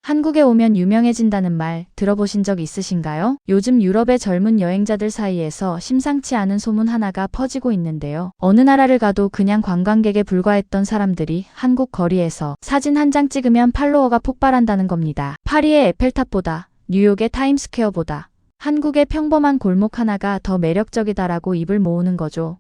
한국에 오면 유명해진다는 말 들어보신 적 있으신가요? 요즘 유럽의 젊은 여행자들 사이에서 심상치 않은 소문 하나가 퍼지고 있는데요. 어느 나라를 가도 그냥 관광객에 불과했던 사람들이 한국 거리에서 사진 한 장 찍으면 팔로워가 폭발한다는 겁니다. 파리의 에펠탑보다, 뉴욕의 타임스퀘어보다 한국의 평범한 골목 하나가 더 매력적이다라고 입을 모으는 거죠.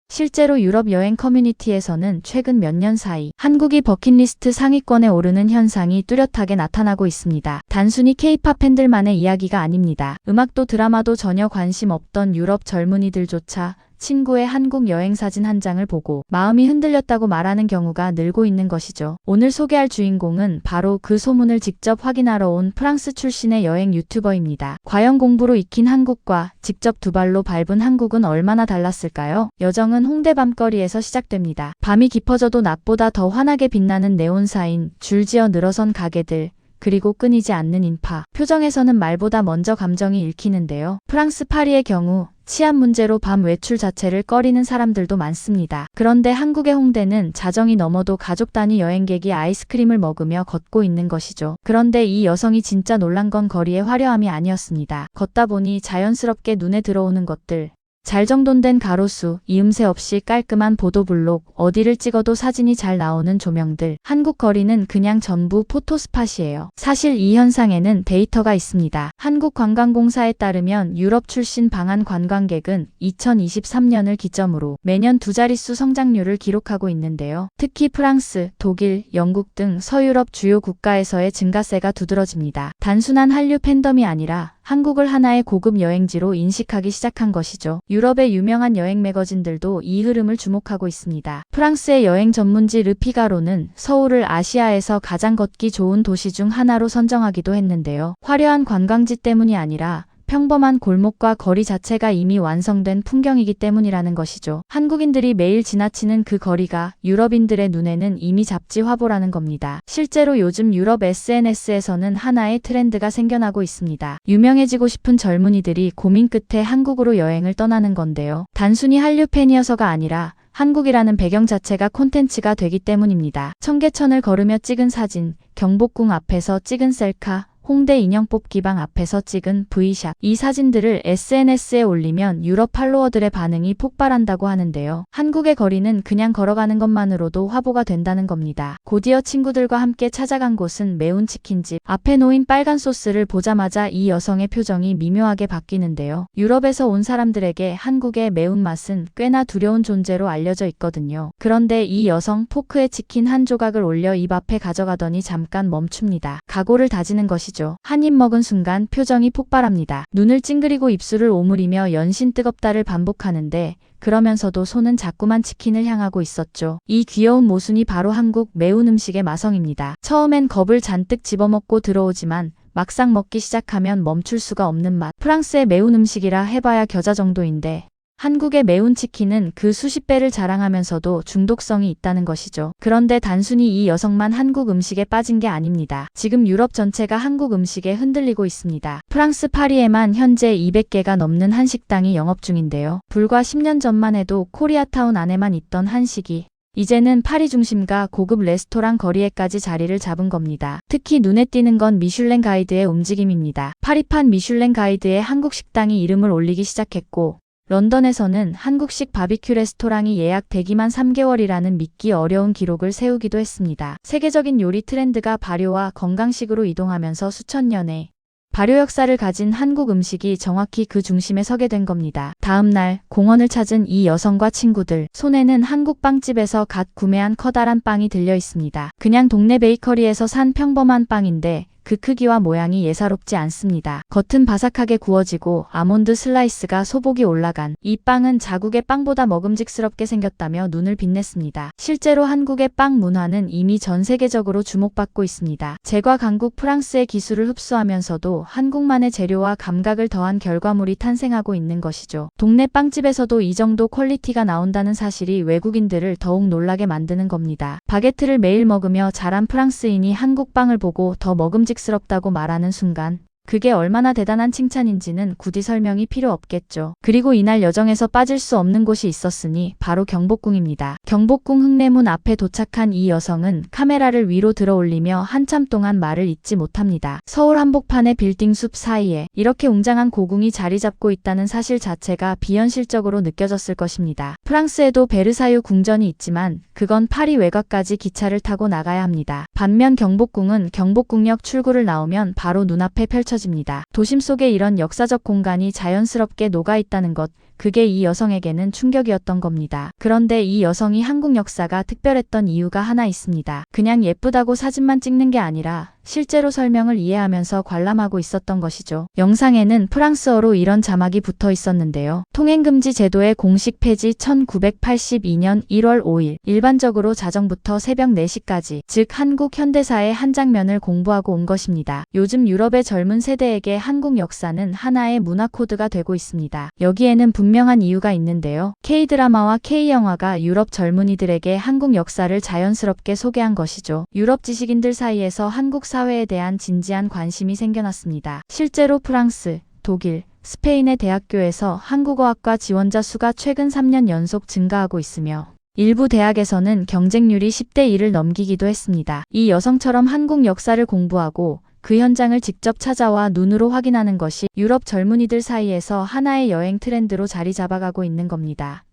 실제로 유럽 여행 커뮤니티에서는 최근 몇 년 사이 한국이 버킷리스트 상위권에 오르는 현상이 뚜렷하게 나타나고 있습니다. 단순히 K-팝 팬들만의 이야기가 아닙니다. 음악도 드라마도 전혀 관심 없던 유럽 젊은이들조차 친구의 한국 여행 사진 한 장을 보고 마음이 흔들렸다고 말하는 경우가 늘고 있는 것이죠. 오늘 소개할 주인공은 바로 그 소문을 직접 확인하러 온 프랑스 출신의 여행 유튜버입니다. 과연 공부로 익힌 한국과 직접 두 발로 밟은 한국은 얼마나 달랐을까요? 여정은 홍대 밤거리에서 시작됩니다. 밤이 깊어져도 낮보다 더 환하게 빛나는 네온사인, 줄지어 늘어선 가게들, 그리고 끊이지 않는 인파. 표정에서는 말보다 먼저 감정이 읽히는데요. 프랑스 파리의 경우 치안 문제로 밤 외출 자체를 꺼리는 사람들도 많습니다. 그런데 한국의 홍대는 자정이 넘어도 가족 단위 여행객이 아이스크림을 먹으며 걷고 있는 것이죠. 그런데 이 여성이 진짜 놀란 건 거리의 화려함이 아니었습니다. 걷다 보니 자연스럽게 눈에 들어오는 것들. 잘 정돈된 가로수, 이음새 없이 깔끔한 보도블록, 어디를 찍어도 사진이 잘 나오는 조명들. 한국 거리는 그냥 전부 포토스팟이에요. 사실 이 현상에는 데이터가 있습니다. 한국관광공사에 따르면 유럽 출신 방한 관광객은 2023년을 기점으로 매년 두 자릿수 성장률을 기록하고 있는데요. 특히 프랑스, 독일, 영국 등 서유럽 주요 국가에서의 증가세가 두드러집니다. 단순한 한류 팬덤이 아니라 한국을 하나의 고급 여행지로 인식하기 시작한 것이죠. 유럽의 유명한 여행 매거진들도 이 흐름을 주목하고 있습니다. 프랑스의 여행 전문지 르피가로는 서울을 아시아에서 가장 걷기 좋은 도시 중 하나로 선정하기도 했는데요. 화려한 관광지 때문이 아니라 평범한 골목과 거리 자체가 이미 완성된 풍경이기 때문이라는 것이죠. 한국인들이 매일 지나치는 그 거리가 유럽인들의 눈에는 이미 잡지 화보라는 겁니다. 실제로 요즘 유럽 SNS에서는 하나의 트렌드가 생겨나고 있습니다. 유명해지고 싶은 젊은이들이 고민 끝에 한국으로 여행을 떠나는 건데요. 단순히 한류 팬이어서가 아니라 한국이라는 배경 자체가 콘텐츠가 되기 때문입니다. 청계천을 걸으며 찍은 사진, 경복궁 앞에서 찍은 셀카, 홍대 인형 뽑기방 앞에서 찍은 V샷. 이 사진들을 SNS에 올리면 유럽 팔로워들의 반응이 폭발한다고 하는데요. 한국의 거리는 그냥 걸어가는 것만으로도 화보가 된다는 겁니다. 곧이어 친구들과 함께 찾아간 곳은 매운 치킨집. 앞에 놓인 빨간 소스를 보자마자 이 여성의 표정이 미묘하게 바뀌는데요. 유럽에서 온 사람들에게 한국의 매운맛은 꽤나 두려운 존재로 알려져 있거든요. 그런데 이 여성 포크에 치킨 한 조각을 올려 입 앞에 가져가더니 잠깐 멈춥니다. 각오를 다지는 것이죠. 한 입 먹은 순간 표정이 폭발합니다. 눈을 찡그리고 입술을 오므리며 연신 뜨겁다를 반복하는데 그러면서도 손은 자꾸만 치킨을 향하고 있었죠. 이 귀여운 모순이 바로 한국 매운 음식의 마성입니다. 처음엔 겁을 잔뜩 집어먹고 들어오지만 막상 먹기 시작하면 멈출 수가 없는 맛. 프랑스의 매운 음식이라 해봐야 겨자 정도인데 한국의 매운 치킨은 그 수십 배를 자랑하면서도 중독성이 있다는 것이죠. 그런데 단순히 이 여성만 한국 음식에 빠진 게 아닙니다. 지금 유럽 전체가 한국 음식에 흔들리고 있습니다. 프랑스 파리에만 현재 200개가 넘는 한식당이 영업 중인데요. 불과 10년 전만 해도 코리아타운 안에만 있던 한식이 이제는 파리 중심가 고급 레스토랑 거리에까지 자리를 잡은 겁니다. 특히 눈에 띄는 건 미슐랭 가이드의 움직임입니다. 파리판 미슐랭 가이드에 한국 식당이 이름을 올리기 시작했고 런던에서는 한국식 바비큐 레스토랑이 예약 대기만 3개월이라는 믿기 어려운 기록을 세우기도 했습니다. 세계적인 요리 트렌드가 발효와 건강식으로 이동하면서 수천 년의 발효 역사를 가진 한국 음식이 정확히 그 중심에 서게 된 겁니다. 다음 날 공원을 찾은 이 여성과 친구들, 손에는 한국 빵집에서 갓 구매한 커다란 빵이 들려 있습니다. 그냥 동네 베이커리에서 산 평범한 빵인데 그 크기와 모양이 예사롭지 않습니다. 겉은 바삭하게 구워지고 아몬드 슬라이스가 소복이 올라간 이 빵은 자국의 빵보다 먹음직스럽게 생겼다며 눈을 빛냈습니다. 실제로 한국의 빵 문화는 이미 전 세계적으로 주목받고 있습니다. 제과 강국 프랑스의 기술을 흡수하면서도 한국만의 재료와 감각을 더한 결과물이 탄생하고 있는 것이죠. 동네 빵집에서도 이 정도 퀄리티가 나온다는 사실이 외국인들을 더욱 놀라게 만드는 겁니다. 바게트를 매일 먹으며 자란 프랑스인이 한국 빵을 보고 더 먹음직스럽다고 말하는 순간 그게 얼마나 대단한 칭찬인지는 굳이 설명이 필요 없겠죠. 그리고 이날 여정에서 빠질 수 없는 곳이 있었으니 바로 경복궁입니다. 경복궁 흥내문 앞에 도착한 이 여성은 카메라를 위로 들어 올리며 한참 동안 말을 잇지 못합니다. 서울 한복판의 빌딩 숲 사이에 이렇게 웅장한 고궁이 자리 잡고 있다는 사실 자체가 비현실적으로 느껴졌을 것입니다. 프랑스에도 베르사유 궁전이 있지만 그건 파리 외곽까지 기차를 타고 나가야 합니다. 반면 경복궁은 경복궁역 출구를 나오면 바로 눈앞에 펼쳐집니다. 도심 속에 이런 역사적 공간이 자연스럽게 녹아있다는 것, 그게 이 여성에게는 충격이었던 겁니다. 그런데 이 여성이 한국 역사가 특별했던 이유가 하나 있습니다. 그냥 예쁘다고 사진만 찍는 게 아니라 실제로 설명을 이해하면서 관람하고 있었던 것이죠. 영상에는 프랑스어로 이런 자막이 붙어 있었는데요. 통행금지 제도의 공식 폐지 1982년 1월 5일. 일반적으로 자정부터 새벽 4시까지, 즉 한국 현대사의 한 장면을 공부하고 온 것입니다. 요즘 유럽의 젊은 세대에게 한국 역사는 하나의 문화 코드가 되고 있습니다. 여기에는 분명한 이유가 있는데요. K-드라마와 K-영화가 유럽 젊은이들에게 한국 역사를 자연스럽게 소개한 것이죠. 유럽 지식인들 사이에서 한국 사회에 대한 진지한 관심이 생겨났습니다. 실제로 프랑스, 독일, 스페인의 대학교에서 한국어학과 지원자 수가 최근 3년 연속 증가하고 있으며 일부 대학에서는 경쟁률이 10대 1을 넘기기도 했습니다. 이 여성처럼 한국 역사를 공부하고 그 현장을 직접 찾아와 눈으로 확인하는 것이 유럽 젊은이들 사이에서 하나의 여행 트렌드로 자리 잡아가고 있는 겁니다.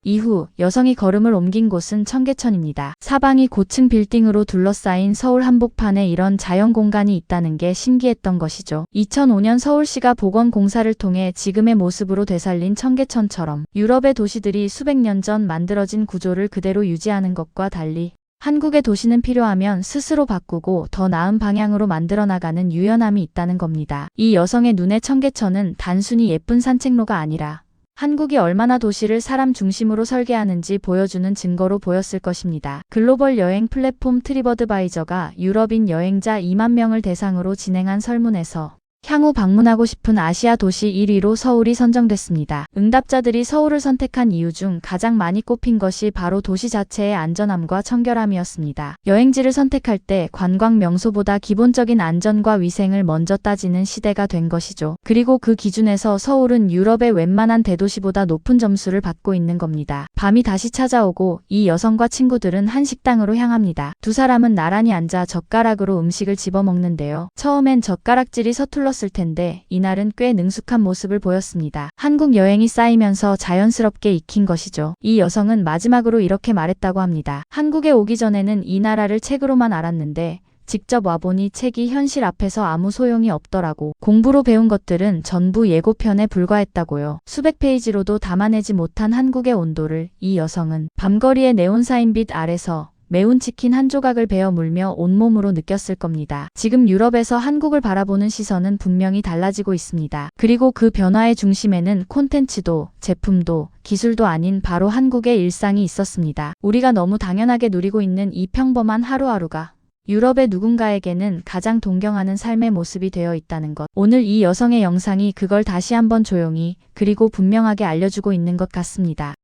이후 여성이 걸음을 옮긴 곳은 청계천입니다. 사방이 고층 빌딩으로 둘러싸인 서울 한복판에 이런 자연 공간이 있다는 게 신기했던 것이죠. 2005년 서울시가 보건공사를 통해 지금의 모습으로 되살린 청계천처럼 유럽의 도시들이 수백 년 전 만들어진 구조를 그대로 유지하는 것과 달리 한국의 도시는 필요하면 스스로 바꾸고 더 나은 방향으로 만들어 나가는 유연함이 있다는 겁니다. 이 여성의 눈에 청계천은 단순히 예쁜 산책로가 아니라 한국이 얼마나 도시를 사람 중심으로 설계하는지 보여주는 증거로 보였을 것입니다. 글로벌 여행 플랫폼 트립어드바이저가 유럽인 여행자 2만 명을 대상으로 진행한 설문에서 향후 방문하고 싶은 아시아 도시 1위로 서울이 선정됐습니다. 응답자들이 서울을 선택한 이유 중 가장 많이 꼽힌 것이 바로 도시 자체의 안전함과 청결함이었습니다. 여행지를 선택할 때 관광 명소보다 기본적인 안전과 위생을 먼저 따지는 시대가 된 것이죠. 그리고 그 기준에서 서울은 유럽의 웬만한 대도시보다 높은 점수를 받고 있는 겁니다. 밤이 다시 찾아오고 이 여성과 친구들은 한 식당으로 향합니다. 두 사람은 나란히 앉아 젓가락으로 음식을 집어먹는데요. 처음엔 젓가락질이 서툴렀을 텐데 이날은 꽤 능숙한 모습을 보였습니다. 한국 여행이 쌓이면서 자연스럽게 익힌 것이죠. 이 여성은 마지막으로 이렇게 말했다고 합니다. 한국에 오기 전에는 이 나라를 책으로만 알았는데 직접 와보니 책이 현실 앞에서 아무 소용이 없더라고. 공부로 배운 것들은 전부 예고편에 불과했다고요. 수백 페이지로도 담아내지 못한 한국의 온도를 이 여성은 밤거리의 네온사인빛 아래서 매운 치킨 한 조각을 베어 물며 온몸으로 느꼈을 겁니다. 지금 유럽에서 한국을 바라보는 시선은 분명히 달라지고 있습니다. 그리고 그 변화의 중심에는 콘텐츠도, 제품도, 기술도 아닌 바로 한국의 일상이 있었습니다. 우리가 너무 당연하게 누리고 있는 이 평범한 하루하루가 유럽의 누군가에게는 가장 동경하는 삶의 모습이 되어 있다는 것. 오늘 이 여성의 영상이 그걸 다시 한번 조용히 그리고 분명하게 알려주고 있는 것 같습니다.